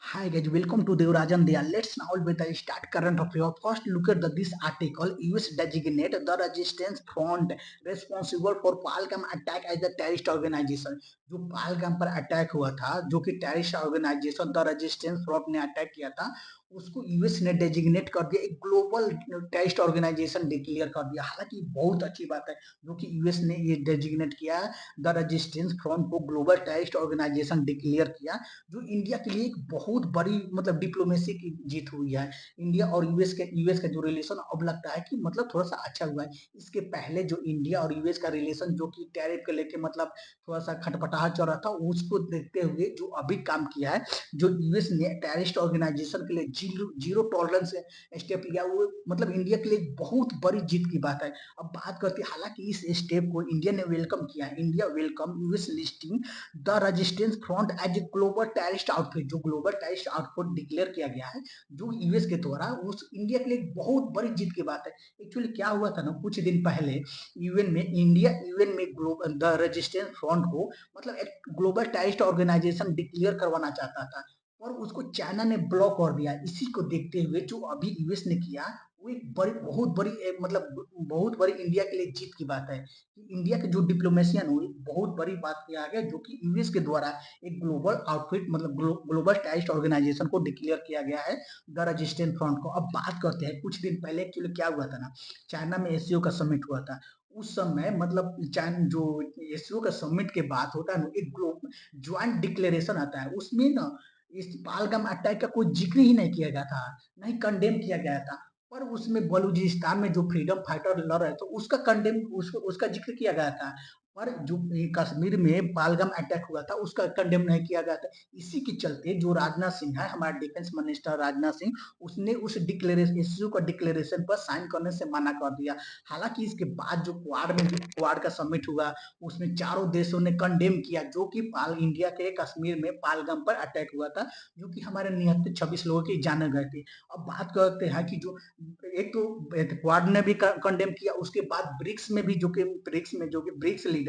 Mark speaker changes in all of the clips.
Speaker 1: Hi guys, welcome to Devarajan Daya. Let's now with the start current affair. First, look at this article. US designate the Resistance Front responsible for Pahalgam attack as a terrorist organization. जो पहलगाम पर attack हुआ था, जो कि terrorist organisation the resistance front ने attack किया था, उसको यूएस ने डेजिग्नेट कर दिया, एक ग्लोबल टेररिस्ट ऑर्गेनाइजेशन डिक्लेयर कर दिया। हालांकि बहुत अच्छी बात है जो कि यूएस ने ये डेजिग्नेट किया, द रेजिस्टेंस फ्रंट को ग्लोबल टेररिस्ट ऑर्गेनाइजेशन डिक्लेयर किया, जो इंडिया के लिए एक बहुत बड़ी मतलब डिप्लोमेसी की जीत हुई है। इंडिया और यूएस का जो रिलेशन अब लगता है कि मतलब थोड़ा सा अच्छा हुआ है। इसके पहले जो इंडिया और यूएस का रिलेशन जो कि टैरिफ को लेके मतलब थोड़ा सा खटपटाहट चल रहा था, उसको देखते हुए जो अभी काम किया है, जो यूएस ने टेररिस्ट ऑर्गेनाइजेशन के लिए जीरो जीरो टॉलरेंस स्टेप लिया, वो मतलब इंडिया के लिए एक बहुत बड़ी जीत की बात है। अब बात करते हैं, हालांकि इस स्टेप को इंडिया ने वेलकम किया है। India welcome US listing the resistance front as a global terrorist outfit, जो ग्लोबल टेररिस्ट आउटफिट डिक्लेयर किया गया है, जो यूएस के द्वारा, उस इंडिया के लिए एक बहुत बड़ी जीत की बात है। एक्चुअली क्या हुआ था ना, कुछ दिन पहले यूएन में ग्लोबल द रेजिस्टेंस फ्रंट को मतलब एक ग्लोबल टेररिस्ट ऑर्गेनाइजेशन डिक्लेयर करवाना चाहता था, और उसको चाइना ने ब्लॉक कर दिया। इसी को देखते हुए जो अभी यूएस ने किया, वो एक बड़ी बहुत बड़ी मतलब बहुत बड़ी इंडिया के लिए जीत की बात है कि इंडिया के जो डिप्लोमेशियन हुई, बहुत बड़ी बात किया गया जो कि यूएस के द्वारा एक ग्लोबल आउटफिट मतलब ग्लोबल टेररिस्ट ऑर्गेनाइजेशन को डिक्लेयर किया गया है, द रेजिस्टेंस फ्रंट को। अब बात करते हैं, कुछ दिन पहले एक्चुअली क्या हुआ था ना, चाइना में एससीओ का समिट हुआ था। उस समय मतलब चाइना जो एससीओ का समिट के बाद होता है ना, एक ज्वाइंट डिक्लेरेशन आता है, उसमें ना इस पहलगाम अटैक का कोई जिक्र ही नहीं किया गया था, नहीं कंडेम किया गया था। पर उसमें बलूचिस्तान में जो फ्रीडम फाइटर लड़ रहे थे, उसका कंडेम उसका जिक्र किया गया था। पर जो कश्मीर में पहलगाम अटैक हुआ था, उसका कंडेम नहीं किया गया था। इसी के चलते जो राजनाथ सिंह है, हमारा डिफेंस मिनिस्टर राजनाथ सिंह, उसने उस डिक्लेरेशन इश्यू का डिक्लेरेशन पर साइन करने से मना कर दिया। हालांकि इसके बाद जो क्वाड का समिट हुआ, उसमें चारों देशों ने कंडेम किया जो कि पाल इंडिया के कश्मीर में पहलगाम पर अटैक हुआ था, जो कि हमारे निहत्तर 26 लोगों की जाने गए थे। अब बात करते हैं कि जो एक तो क्वाड ने भी कंडेम किया, उसके बाद ब्रिक्स में भी जो कि BRICS leader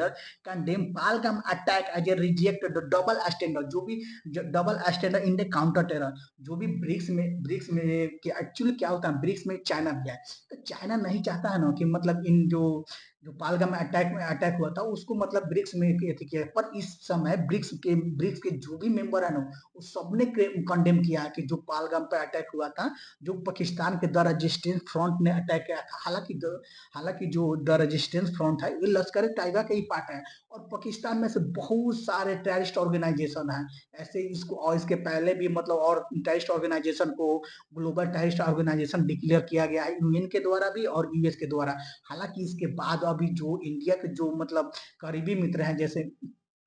Speaker 1: condemn Pahalgam attack as a reject double standard, जो भी double standard in the counter terror, जो भी ब्रिक्स में एक्चुअली क्या होता है, ब्रिक्स में चाइना भी है। तो चाइना नहीं चाहता है ना कि मतलब इन जो जो पालगाम में अटैक हुआ था, उसको मतलब ब्रिक्स में किया। पर इस समय ब्रिक्स के जो भी मेंबर है ना, वो सबने कंडेम किया कि जो पालगाम पे अटैक हुआ था, जो पाकिस्तान के द रेजिस्टेंस फ्रंट ने अटैक किया था। हालांकि जो द रेजिस्टेंस फ्रंट है, ये लश्कर तैयबा का ही पार्ट है, और पाकिस्तान में से बहुत सारे टेररिस्ट ऑर्गेनाइजेशन है ऐसे। इसको और इसके पहले भी मतलब और टेररिस्ट ऑर्गेनाइजेशन को ग्लोबल टेररिस्ट ऑर्गेनाइजेशन डिक्लेयर किया गया है, यूएन के द्वारा भी और यूएस के द्वारा। हालांकि इसके बाद अभी जो इंडिया के जो मतलब करीबी मित्र हैं, जैसे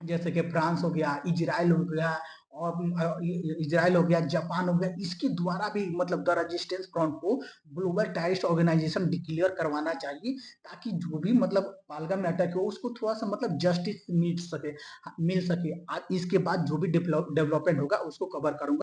Speaker 1: जैसे कि फ्रांस हो गया, इजराइल हो गया, और इजराइल हो गया, जापान हो गया, इसके द्वारा भी मतलब द रेजिस्टेंस फ्रंट को ग्लोबल टेररिस्ट ऑर्गेनाइजेशन डिक्लेयर करवाना चाहिए, ताकि जो भी मतलब पालगा में अटैक हो, उसको थोड़ा सा मतलब जस्टिस मिल सके। इसके बाद जो भी डेवलपमेंट होगा उसको कवर करूंगा।